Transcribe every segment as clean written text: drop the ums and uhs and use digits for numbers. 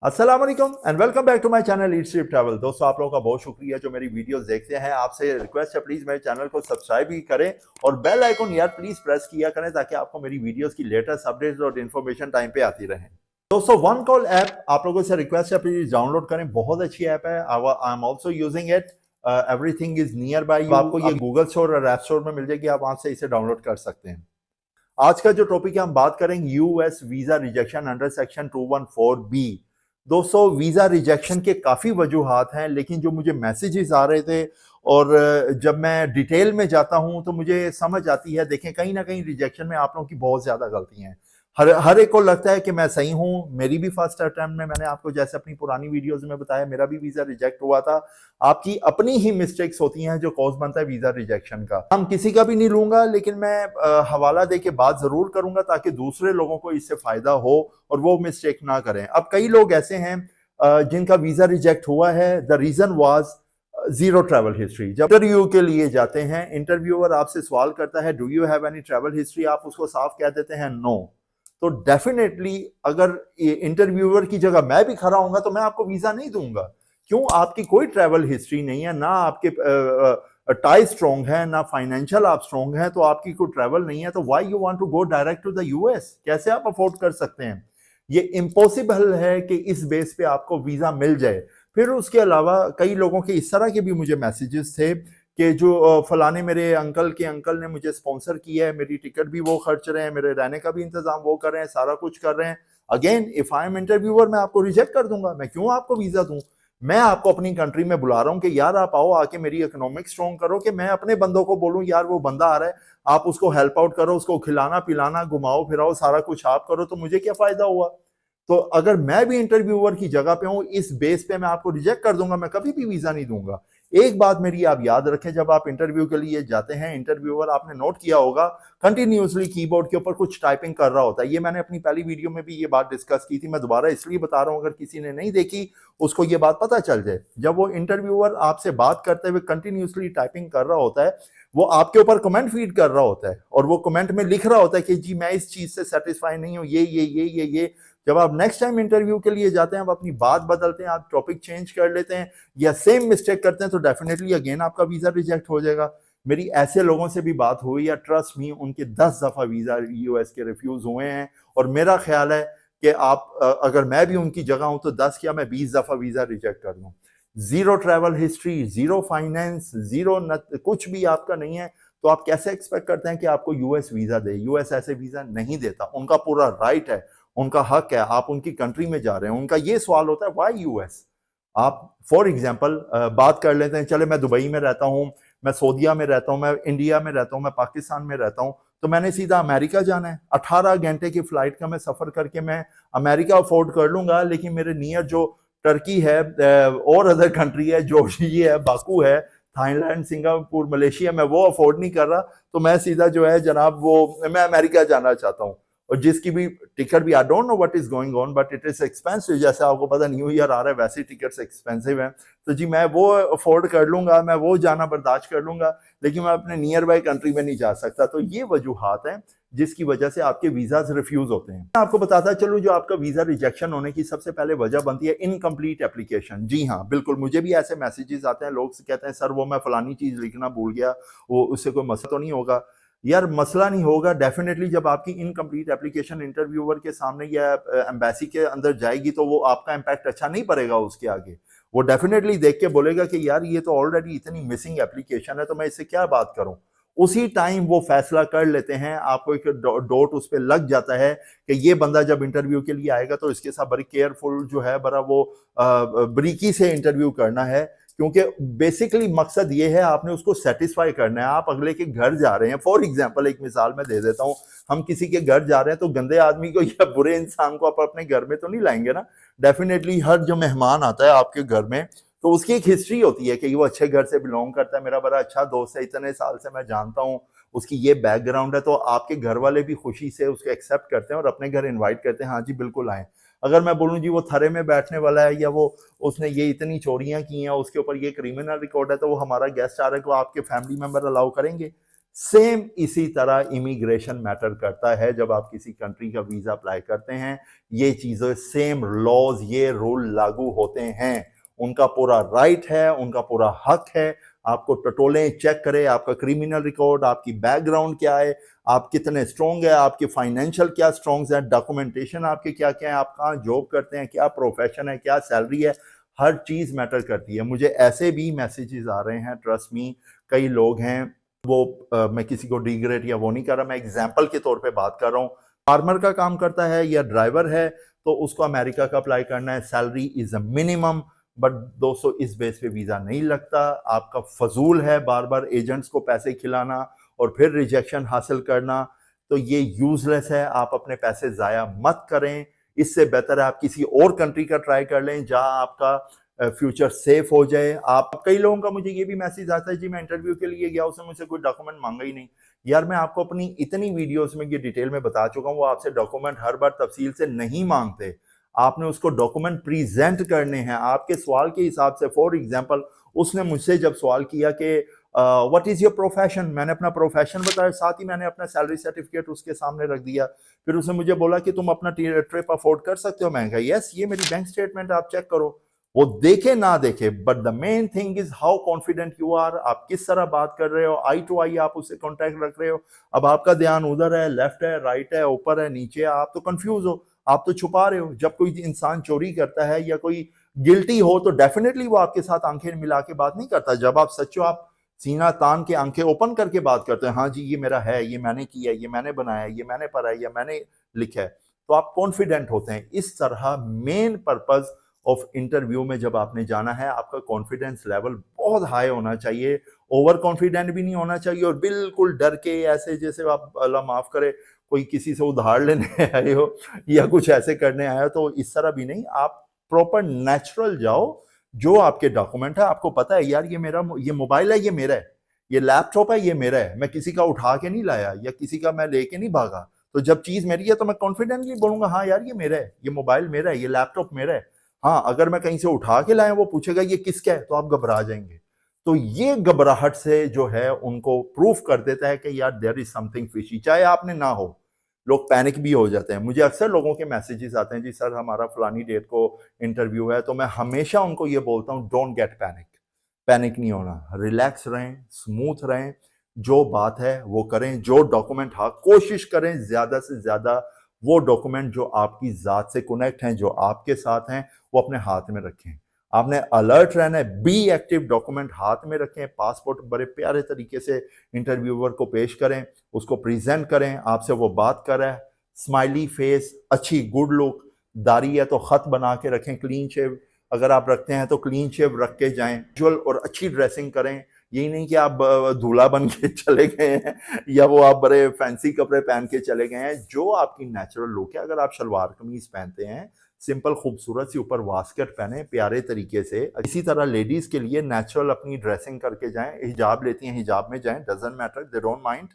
अस्सलाम वालेकुम and welcome back to my channel eat street travel. दोस्तों, आप लोगों का बहुत शुक्रिया जो मेरी वीडियोस देखते हैं। आपसे रिक्वेस्ट है प्लीज मेरे चैनल को सब्सक्राइब भी करें और बेल आइकन यार प्लीज प्रेस किया करें ताकि आपको मेरी वीडियोस की लेटेस्ट अपडेट्स और इन्फॉर्मेशन टाइम पे आती रहे। दोस्तों, वन कॉल ऐप आप लोगों से रिक्वेस्ट है प्लीज डाउनलोड करें। बहुत अच्छी ऐप है। I am also using it. Everything is near by you. आपको ये गूगल स्टोर और ऐप स्टोर में मिल जाएगी, आप वहां से इसे डाउनलोड कर सकते हैं। आज का जो टॉपिक है, हम बात करेंगे US visa rejection under section 214B। दोस्तों, वीजा रिजेक्शन के काफी वजूहात हैं, लेकिन जो मुझे मैसेजेस आ रहे थे और जब मैं डिटेल में जाता हूं तो मुझे समझ आती है। देखें, कहीं ना कहीं रिजेक्शन में आप लोगों की बहुत ज्यादा गलतियां हैं। हर एक को लगता है कि मैं सही हूं। मेरी भी फर्स्ट अटेम्प्ट में, मैंने आपको जैसे अपनी पुरानी वीडियोस में बताया, मेरा भी वीजा रिजेक्ट हुआ था। आपकी अपनी ही मिस्टेक्स होती हैं जो कॉज बनता है वीजा रिजेक्शन का। हम किसी का भी नहीं लूंगा, लेकिन मैं हवाला दे के बात जरूर करूंगा ताकि दूसरे लोगों को इससे फायदा हो और वो मिस्टेक ना करें। अब कई लोग ऐसे हैं जिनका वीजा रिजेक्ट हुआ है। The reason was zero travel history. जब इंटरव्यू के लिए जाते हैं, इंटरव्यूअर आपसे सवाल करता है do you have any travel history, आप उसको साफ कह देते हैं नो। तो डेफिनेटली अगर इंटरव्यूअर की जगह मैं भी खड़ा होऊंगा तो मैं आपको वीजा नहीं दूंगा। क्यों? आपकी कोई ट्रैवल हिस्ट्री नहीं है, ना आपके टाई स्ट्रॉन्ग है, ना फाइनेंशियल आप स्ट्रॉन्ग है, तो आपकी कोई ट्रैवल नहीं है। तो why you want to go direct to the US? कैसे आप अफोर्ड कर सकते हैं? ये इम्पॉसिबल है कि इस बेस पे आपको वीजा मिल जाए। फिर उसके अलावा कई लोगों के इस तरह के भी मुझे मैसेजेस थे कि जो फलाने मेरे अंकल के अंकल ने मुझे स्पॉन्सर किया है, मेरी टिकट भी वो खर्च रहे हैं, मेरे रहने का भी इंतजाम वो कर रहे हैं, सारा कुछ कर रहे हैं। Again, if I am interviewer, मैं आपको रिजेक्ट कर दूंगा। मैं क्यों आपको वीजा दूं? मैं आपको अपनी कंट्री में बुला रहा हूं कि यार आप आओ, आके मेरी इकोनॉमिक स्ट्रॉन्ग करो, कि मैं अपने बंदों को बोलूं यार वो बंदा आ रहा है, आप उसको हेल्प आउट करो, उसको खिलाना पिलाना घुमाओ फिराओ सारा कुछ आप करो, तो मुझे क्या फायदा हुआ? तो अगर मैं भी इंटरव्यूअर की जगह पे हूं, इस बेस पे मैं आपको रिजेक्ट कर दूंगा, मैं कभी भी वीजा नहीं दूंगा। एक बात मेरी आप याद रखें, जब आप इंटरव्यू के लिए जाते हैं, इंटरव्यूअर, आपने नोट किया होगा, कंटिन्यूअसली कीबोर्ड के ऊपर कुछ टाइपिंग कर रहा होता है। ये मैंने अपनी पहली वीडियो में भी ये बात डिस्कस की थी, मैं दोबारा इसलिए बता रहा हूं, अगर किसी ने नहीं देखी उसको ये बात पता चल जाए। जब वो इंटरव्यूअर आपसे बात करते हुए कंटिन्यूसली टाइपिंग कर रहा होता है, वो आपके ऊपर कमेंट फीड कर रहा होता है और वो कमेंट में लिख रहा होता है कि जी मैं इस चीज से सेटिस्फाई नहीं हूं, ये। जब आप नेक्स्ट टाइम इंटरव्यू के लिए जाते हैं, आप अपनी बात बदलते हैं, आप टॉपिक चेंज कर लेते हैं या सेम मिस्टेक करते हैं, तो डेफिनेटली अगेन आपका वीजा रिजेक्ट हो जाएगा। मेरी ऐसे लोगों से भी बात हुई या ट्रस्ट मी, उनके 10 दफा वीजा यूएस के रिफ्यूज हुए हैं। और मेरा ख्याल है कि आप अगर मैं भी उनकी जगह हूं तो 10 क्या मैं 20 दफा वीजा रिजेक्ट कर दूं। Zero travel history, zero finance, zero कुछ भी आपका नहीं है, तो आप कैसे एक्सपेक्ट करते हैं कि आपको यूएस वीजा दे? यूएस ऐसे वीजा नहीं देता। उनका पूरा राइट है, उनका हक है, आप उनकी कंट्री में जा रहे हैं। उनका ये सवाल होता है व्हाई यूएस। आप फॉर एग्जांपल बात कर लेते हैं, चले मैं दुबई में रहता हूं, मैं सऊदीया में रहता हूं, मैं इंडिया में रहता हूं, मैं पाकिस्तान में रहता हूं, तो मैंने सीधा अमेरिका जाना है। 18 घंटे की फ्लाइट का मैं सफर करके मैं अमेरिका अफोर्ड कर लूंगा, लेकिन मेरे नियर जो टर्की है और अदर कंट्री है, जॉर्जिया है, बाकू है, थाईलैंड, सिंगापुर, मलेशिया, मैं वो अफोर्ड नहीं कर रहा। तो मैं सीधा जो है जनाब, वो मैं अमेरिका जाना चाहता हूँ, और जिसकी भी टिकट भी, I don't know what is going on but it is expensive. जैसे आपको पता न्यू ईयर आ रहा है, वैसे टिकट्स एक्सपेंसिव हैं। तो जी मैं वो अफोर्ड कर लूंगा, मैं वो जाना बर्दाश्त कर लूंगा, लेकिन मैं अपने नियर बाय कंट्री में नहीं जा सकता। तो ये वजूहात हैं जिसकी वजह से आपके वीजाज रिफ्यूज होते हैं। मैं आपको बताता चलूं, जो आपका वीजा रिजेक्शन होने की सबसे पहले वजह बनती है इनकम्प्लीट एप्लीकेशन। जी हाँ, बिल्कुल, मुझे भी ऐसे मैसेजेस आते हैं, लोग कहते हैं सर वो मैं फलानी चीज लिखना भूल गया, वो उससे कोई मसला तो नहीं होगा? यार मसला नहीं होगा डेफिनेटली। जब आपकी इनकम्प्लीट एप्लीकेशन इंटरव्यूअर के सामने या एम्बेसी के अंदर जाएगी तो वो आपका इम्पैक्ट अच्छा नहीं पड़ेगा उसके आगे। वो डेफिनेटली देख के बोलेगा कि यार ये तो ऑलरेडी इतनी मिसिंग एप्लीकेशन है, तो मैं इससे क्या बात करूं। उसी टाइम वो फैसला कर लेते हैं, आपको एक डॉट उस पर लग जाता है कि ये बंदा जब इंटरव्यू के लिए आएगा तो इसके साथ बड़ी केयरफुल जो है, बड़ा वो बरीकी से इंटरव्यू करना है, क्योंकि बेसिकली मकसद ये है आपने उसको सेटिस्फाई करना है। आप अगले के घर जा रहे हैं, फॉर एग्जांपल एक मिसाल मैं दे देता हूं, हम किसी के घर जा रहे हैं तो गंदे आदमी को या बुरे इंसान को आप अपने घर में तो नहीं लाएंगे ना। डेफिनेटली हर जो मेहमान आता है आपके घर में, तो उसकी एक हिस्ट्री होती है कि वो अच्छे घर से बिलोंग करता है, मेरा बड़ा अच्छा दोस्त है, इतने साल से मैं जानता हूँ, उसकी ये बैकग्राउंड है। तो आपके घर वाले भी खुशी से उसको एक्सेप्ट करते हैं और अपने घर इनवाइट करते हैं, हाँ जी बिल्कुल आए। अगर मैं बोलूं जी वो थरे में बैठने वाला है, या वो उसने ये इतनी चोरियां की हैं, उसके ऊपर ये क्रिमिनल रिकॉर्ड है, तो वो हमारा गेस्ट आ रहा है, को आपके फैमिली मेंबर अलाउ करेंगे? सेम इसी तरह इमिग्रेशन मैटर करता है। जब आप किसी कंट्री का वीजा अप्लाई करते हैं, ये चीजें सेम लॉज, ये रूल लागू होते हैं। उनका पूरा राइट है, उनका पूरा हक है। आपको टटोलें, चेक करें आपका क्रिमिनल रिकॉर्ड, आपकी बैकग्राउंड क्या है, आप कितने स्ट्रॉन्ग है, आपके फाइनेंशियल क्या स्ट्रॉन्ग है, डॉक्यूमेंटेशन आपके क्या क्या है, आप कहाँ जॉब करते हैं, क्या प्रोफेशन है, क्या सैलरी है, हर चीज मैटर करती है। मुझे ऐसे भी मैसेजेस आ रहे हैं, ट्रस्ट मी, कई लोग हैं वो मैं किसी को डिग्रेड या वो नहीं कर रहा, मैं एग्जाम्पल के तौर पे बात कर रहा हूँ। फार्मर का काम करता है या ड्राइवर है, तो उसको अमेरिका का अप्लाई करना है, salary is a minimum, but दोस्तों इस बेस पे वीजा नहीं लगता। आपका फजूल है बार बार एजेंट्स को पैसे खिलाना और फिर रिजेक्शन हासिल करना, तो ये यूजलेस है। आप अपने पैसे जाया मत करें। इससे बेहतर है आप किसी और कंट्री का ट्राई कर लें जहां आपका फ्यूचर सेफ हो जाए। आप, कई लोगों का मुझे ये भी मैसेज आता है, जी मैं इंटरव्यू के लिए गया, उसने मुझसे कोई डॉक्यूमेंट मांगा ही नहीं। यार मैं आपको अपनी इतनी वीडियोस में ये डिटेल में बता चुका हूँ, वो आपसे डॉक्यूमेंट हर बार तफसील से नहीं मांगते। आपने उसको डॉक्यूमेंट प्रेजेंट करने हैं आपके सवाल के हिसाब से। फॉर एग्जांपल, उसने मुझसे जब सवाल किया कि व्हाट इज योर प्रोफेशन, मैंने अपना प्रोफेशन बताया, साथ ही मैंने अपना सैलरी सर्टिफिकेट उसके सामने रख दिया। फिर उसने मुझे बोला कि तुम अपना ट्रिप अफोर्ड कर सकते हो। मैंने कहा यस, ये मेरी बैंक स्टेटमेंट आप चेक करो। वो देखे ना देखे, but the main thing is how confident you are, आप किस तरह बात कर रहे हो, आई टू आई आप उससे कॉन्टेक्ट रख रहे हो। अब आपका ध्यान उधर है, लेफ्ट है, राइट है, ऊपर है, नीचे है, आप तो कंफ्यूज हो, आप तो छुपा रहे हो। जब कोई इंसान चोरी करता है या कोई गिल्टी हो तो डेफिनेटली वो आपके साथ आंखें मिला के बात नहीं करता। जब आप सच्चो, आप सीना तान के आंखें ओपन करके बात करते हैं, हाँ जी ये मेरा है, ये मैंने किया, ये मैंने बनाया, ये मैंने पढ़ा है, या मैंने लिखा है, तो आप कॉन्फिडेंट होते हैं। इस तरह मेन पर्पज ऑफ इंटरव्यू में जब आपने जाना है, आपका कॉन्फिडेंस लेवल बहुत हाई होना चाहिए। ओवर कॉन्फिडेंट भी नहीं होना चाहिए और बिल्कुल डर के ऐसे जैसे आप, अल्लाह माफ करे, कोई किसी से उधार लेने आए हो या कुछ ऐसे करने आए हो, तो इस तरह भी नहीं। आप प्रॉपर नेचुरल जाओ। जो आपके डॉक्यूमेंट है, आपको पता है यार ये मेरा, ये मोबाइल है ये मेरा है, ये लैपटॉप है ये मेरा है, मैं किसी का उठा के नहीं लाया या किसी का मैं लेके नहीं भागा। तो जब चीज मेरी है तो मैं कॉन्फिडेंटली बोलूंगा हाँ यार ये मेरा है, ये मोबाइल मेरा है, ये लैपटॉप मेरा है। हाँ, अगर मैं कहीं से उठा के लाया, वो पूछेगा ये किसका है, तो आप घबरा जाएंगे। तो ये घबराहट से जो है उनको प्रूफ कर देता है कि यार देयर इज समथिंग फिशी, चाहे आपने ना हो। लोग पैनिक भी हो जाते हैं। मुझे अक्सर लोगों के मैसेजेस आते हैं, जी सर हमारा फलानी डेट को इंटरव्यू है, तो मैं हमेशा उनको ये बोलता हूँ डोंट गेट पैनिक। पैनिक नहीं होना, रिलैक्स रहें, स्मूथ रहें, जो बात है वो करें, जो डॉक्यूमेंट, हाँ कोशिश करें ज्यादा से ज्यादा वो डॉक्यूमेंट जो आपकी जात से कनेक्ट हैं, जो आपके साथ हैं, वो अपने हाथ में रखें। आपने अलर्ट रहना है, बी एक्टिव, डॉक्यूमेंट हाथ में रखें। पासपोर्ट बड़े प्यारे तरीके से इंटरव्यूअर को पेश करें, उसको प्रेजेंट करें, आपसे वो बात कर रहा है, स्माइली फेस, अच्छी गुड लुक, दाढ़ी है तो खत बना के रखें, क्लीन शेव अगर आप रखते हैं तो क्लीन शेव रख के जाएं, जुअल और अच्छी ड्रेसिंग करें। यही नहीं कि आप दूल्हा बन के चले गए हैं या वो आप बड़े फैंसी कपड़े पहन के चले गए हैं। जो आपकी नेचुरल लुक है, अगर आप शलवार कमीज पहनते हैं, सिंपल खूबसूरत सी, ऊपर वास्केट पहने प्यारे तरीके से। इसी तरह लेडीज के लिए नेचुरल अपनी ड्रेसिंग करके जाएं। हिजाब लेती हैं, हिजाब में जाएं, doesn't matter, they don't mind.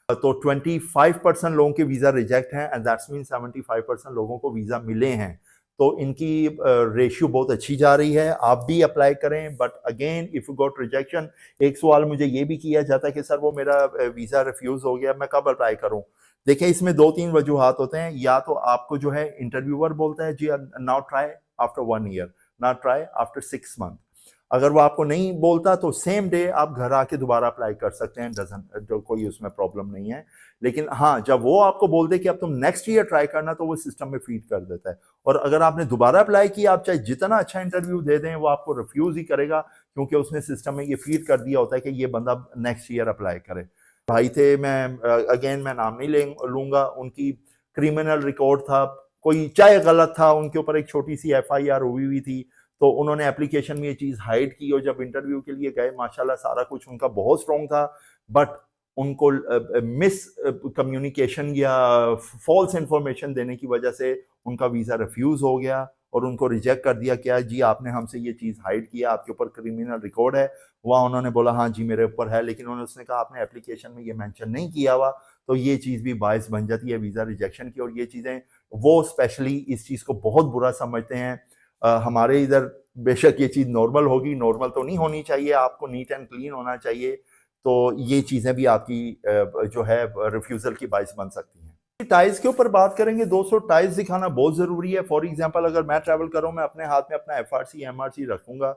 तो 25% लोगों के वीजा रिजेक्ट हैं एंड दैट्स मीन 75% लोगों को वीजा मिले हैं। तो इनकी रेशियो बहुत अच्छी जा रही है। आप भी अप्लाई करें, but again if you got rejection, एक सवाल मुझे ये भी किया जाता है कि सर वो मेरा वीजा रिफ्यूज हो गया, मैं कब अप्लाई करूं। देखिए इसमें 2-3 वजूहात होते हैं। या तो आपको जो है इंटरव्यूअर बोलता है जी now try after 1 year, now try after 6 month. अगर वो आपको नहीं बोलता तो सेम डे आप घर आके दोबारा अप्लाई कर सकते हैं, डजंट, जो कोई उसमें प्रॉब्लम नहीं है। लेकिन हाँ, जब वो आपको बोल दे कि अब तुम नेक्स्ट ईयर ट्राई करना, तो वो सिस्टम में फीड कर देता है। और अगर आपने दोबारा अप्लाई किया, आप चाहे जितना अच्छा इंटरव्यू दे दें, वो आपको रिफ्यूज ही करेगा, क्योंकि उसने सिस्टम में ये फीड कर दिया होता है कि ये बंदा नेक्स्ट ईयर अप्लाई करे। भाई थे, मैं अगेन मैं नाम नहीं लूंगा, उनकी क्रिमिनल रिकॉर्ड था, कोई चाहे गलत था, उनके ऊपर एक छोटी सी FIR हुई थी, तो उन्होंने एप्लीकेशन में ये चीज हाइड की, और जब इंटरव्यू के लिए गए माशाल्लाह सारा कुछ उनका बहुत स्ट्रॉन्ग था, बट उनको मिस कम्युनिकेशन या फॉल्स इंफॉर्मेशन देने की वजह से उनका वीजा रिफ्यूज हो गया और उनको रिजेक्ट कर दिया। क्या जी आपने हमसे ये चीज हाइड किया, आपके ऊपर क्रिमिनल रिकॉर्ड है। वहाँ उन्होंने बोला हाँ जी मेरे ऊपर है, लेकिन उन्होंने उसने कहा आपने एप्लीकेशन में ये मेंशन नहीं किया हुआ, तो ये चीज भी बायस बन जाती है वीजा रिजेक्शन की। और ये चीजें वो स्पेशली इस चीज को बहुत बुरा समझते हैं। हमारे इधर बेशक ये चीज नॉर्मल होगी, नॉर्मल तो नहीं होनी चाहिए, आपको नीट एंड क्लीन होना चाहिए। तो ये चीज़ें भी आपकी जो है रिफ्यूज़ल की बाइस बन सकती हैं। टाइज के ऊपर बात करेंगे दोस्तों, टाइज दिखाना बहुत ज़रूरी है। फॉर एग्जांपल अगर मैं ट्रैवल कर रहा हूँ, मैं अपने हाथ में अपना FRC MRC रखूंगा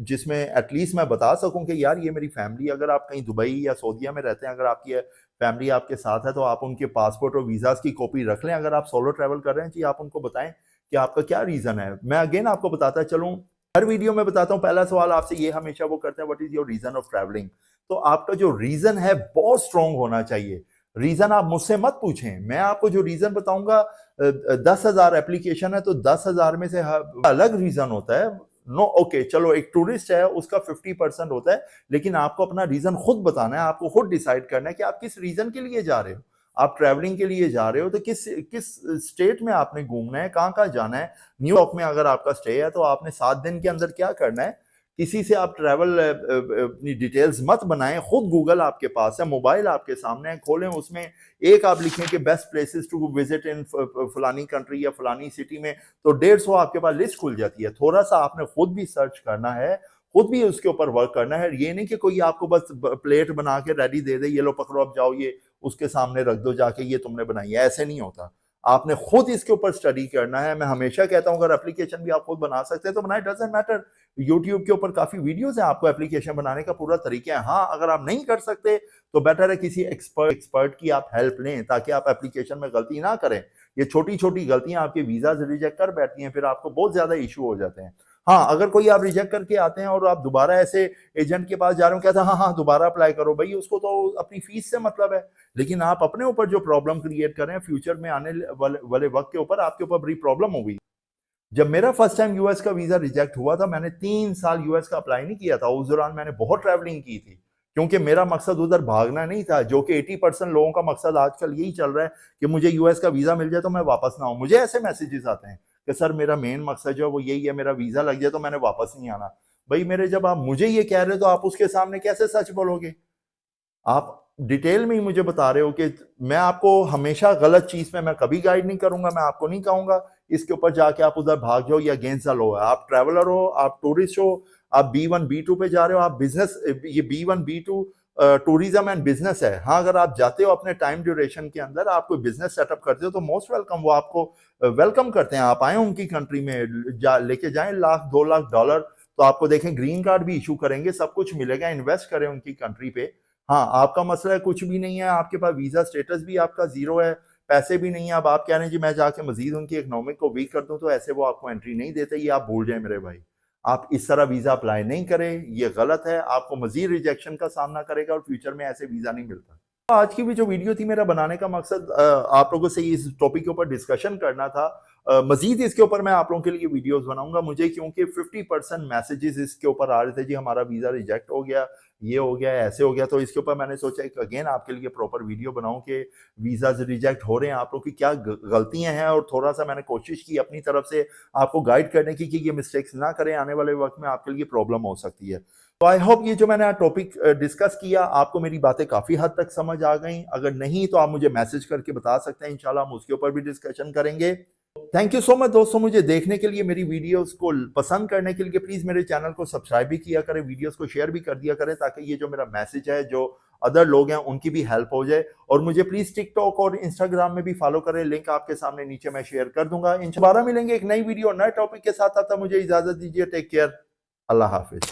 जिसमें एटलीस्ट मैं बता सकूं कि यार ये मेरी फैमिली। अगर आप कहीं दुबई या सऊदीया में रहते हैं, अगर आपकी फैमिली आपके साथ है, तो आप उनके पासपोर्ट और वीज़ाज की कॉपी रख लें। अगर आप सोलो ट्रैवल कर रहे हैं जी, आप उनको बताएं कि आपका क्या रीज़न है। मैं अगेन आपको बताता चलूँ, हर वीडियो में बताता हूँ, पहला सवाल आपसे ये हमेशा वो करते हैं, what is your reason of travelling. तो आपका जो रीज़न है बहुत स्ट्रॉन्ग होना चाहिए। रीज़न आप मुझसे मत पूछें, मैं आपको जो रीज़न बताऊंगा 10,000 एप्लीकेशन है, तो 10,000 में से अलग रीज़न होता है। नो ओके चलो, एक टूरिस्ट है उसका 50% होता है, लेकिन आपको अपना रीज़न खुद बताना है। आपको खुद डिसाइड करना है कि आप किस रीज़न के लिए जा रहे हो। आप ट्रैवलिंग के लिए जा रहे हो तो किस किस स्टेट में आपने घूमना है, कहाँ कहाँ जाना है। न्यूयॉर्क में अगर आपका स्टे है तो आपने 7 दिन के अंदर क्या करना है। किसी से आप ट्रैवल अपनी डिटेल्स मत बनाएं, खुद गूगल आपके पास है, मोबाइल आपके सामने है, खोलें, उसमें एक आप लिखें कि best places to visit in फलानी कंट्री या फलानी सिटी में, तो 150 आपके पास लिस्ट खुल जाती है। थोड़ा सा आपने खुद भी सर्च करना है, खुद भी उसके ऊपर वर्क करना है। ये नहीं कि कोई आपको बस प्लेट बना के रेडी दे दे, ये लो पकड़ो अब जाओ ये उसके सामने रख दो जाके, ये तुमने बनाई है। ऐसे नहीं होता, आपने खुद इसके ऊपर स्टडी करना है। मैं हमेशा कहता हूं, अगर एप्लीकेशन भी आप खुद बना सकते हैं तो बनाए, डजंट मैटर। यूट्यूब के ऊपर काफी वीडियोस हैं, आपको एप्लीकेशन बनाने का पूरा तरीका है। हाँ, अगर आप नहीं कर सकते तो बेटर है किसी एक्सपर्ट की आप हेल्प लें, ताकि आप एप्लीकेशन में गलती ना करें। ये छोटी छोटी गलतियां आपके वीजा रिजेक्ट कर बैठती हैं, फिर आपको बहुत ज्यादा इशू हो जाते हैं। हाँ, अगर कोई आप रिजेक्ट करके आते हैं और आप दोबारा ऐसे एजेंट के पास जा रहे हो, कहता है हाँ हाँ दोबारा अप्लाई करो, भाई उसको तो अपनी फीस से मतलब है। लेकिन आप अपने ऊपर जो प्रॉब्लम क्रिएट कर रहे हैं, फ्यूचर में आने वाले वक्त के ऊपर आपके ऊपर बड़ी प्रॉब्लम होगी। जब मेरा फर्स्ट टाइम यूएस का वीजा रिजेक्ट हुआ था, मैंने 3 साल यूएस का अप्लाई नहीं किया था। उस दौरान मैंने बहुत ट्रैवलिंग की थी, क्योंकि मेरा मकसद उधर भागना नहीं था, जो कि 80% लोगों का मकसद आजकल यही चल रहा है कि मुझे यूएस का वीजा मिल जाए तो मैं वापस ना आऊं। मुझे ऐसे मैसेजेस आते हैं कि सर मेरा मेन मकसद जो है वो यही है, मेरा वीजा लग जाए तो मैंने वापस नहीं आना। भाई मेरे, जब आप मुझे ये कह रहे हो तो आप उसके सामने कैसे सच बोलोगे। आप डिटेल में ही मुझे बता रहे हो कि मैं आपको हमेशा गलत चीज में मैं कभी गाइड नहीं करूंगा। मैं आपको नहीं कहूंगा इसके ऊपर जाके आप उधर भाग जाओ या अगेंस्ट द लॉ है। आप ट्रैवलर हो, आप टूरिस्ट हो, आप B1 B2 पे जा रहे हो, आप बिजनेस, ये B1 B2 tourism and business है। हाँ, अगर आप जाते हो अपने टाइम ड्यूरेशन के अंदर, आप कोई बिजनेस सेटअप करते हो तो मोस्ट वेलकम, वो आपको वेलकम करते हैं। आप आए उनकी कंट्री में, लेके जाएं $1,00,000 $2,00,000, तो आपको देखें ग्रीन कार्ड भी इशू करेंगे, सब कुछ मिलेगा। इन्वेस्ट करें उनकी कंट्री पे। हाँ, आपका मसला है कुछ भी नहीं है, आपके पास वीजा स्टेटस भी आपका जीरो है, पैसे भी नहीं है। अब आप कह रहे हैं जी मैं जाके मजीद उनकी इकोनॉमिक को वीक कर दूं, तो ऐसे वो आपको एंट्री नहीं देते। ये आप भूल जाए मेरे भाई, आप इस तरह वीजा अप्लाई नहीं करें, ये गलत है। आपको मजीद रिजेक्शन का सामना करेगा और फ्यूचर में ऐसे वीजा नहीं मिलता। तो आज की भी जो वीडियो थी, मेरा बनाने का मकसद आप लोगों से इस टॉपिक के ऊपर डिस्कशन करना था। मजीद इसके ऊपर मैं आप लोगों के लिए वीडियोस बनाऊंगा। मुझे क्योंकि 50% मैसेजेस इसके ऊपर आ रहे थे, जी हमारा वीजा रिजेक्ट हो गया, ये हो गया, ऐसे हो गया। तो इसके ऊपर मैंने सोचा एक अगेन आपके लिए प्रॉपर वीडियो बनाऊं कि वीजा रिजेक्ट हो रहे हैं, आप लोग की क्या गलतियां हैं, और थोड़ा सा मैंने कोशिश की अपनी तरफ से आपको गाइड करने की कि ये मिस्टेक्स ना करें, आने वाले वक्त में आपके लिए प्रॉब्लम हो सकती है। तो आई होप ये जो मैंने टॉपिक डिस्कस किया, आपको मेरी बातें काफी हद तक समझ आ गई। अगर नहीं तो आप मुझे मैसेज करके बता सकते हैं, इंशाल्लाह हम उसके ऊपर भी डिस्कशन करेंगे। थैंक यू सो मच दोस्तों, मुझे देखने के लिए, मेरी वीडियोस को पसंद करने के लिए। प्लीज मेरे चैनल को सब्सक्राइब भी किया करें, वीडियोस को शेयर भी कर दिया करें, ताकि ये जो मेरा मैसेज है, जो अदर लोग हैं उनकी भी हेल्प हो जाए। और मुझे प्लीज टिकटॉक और इंस्टाग्राम में भी फॉलो करें, लिंक आपके सामने नीचे मैं शेयर कर दूंगा। इंशाल्लाह मिलेंगे एक नई वीडियो नए टॉपिक के साथ। तब तक मुझे इजाजत दीजिए, टेक केयर, अल्लाह हाफिज।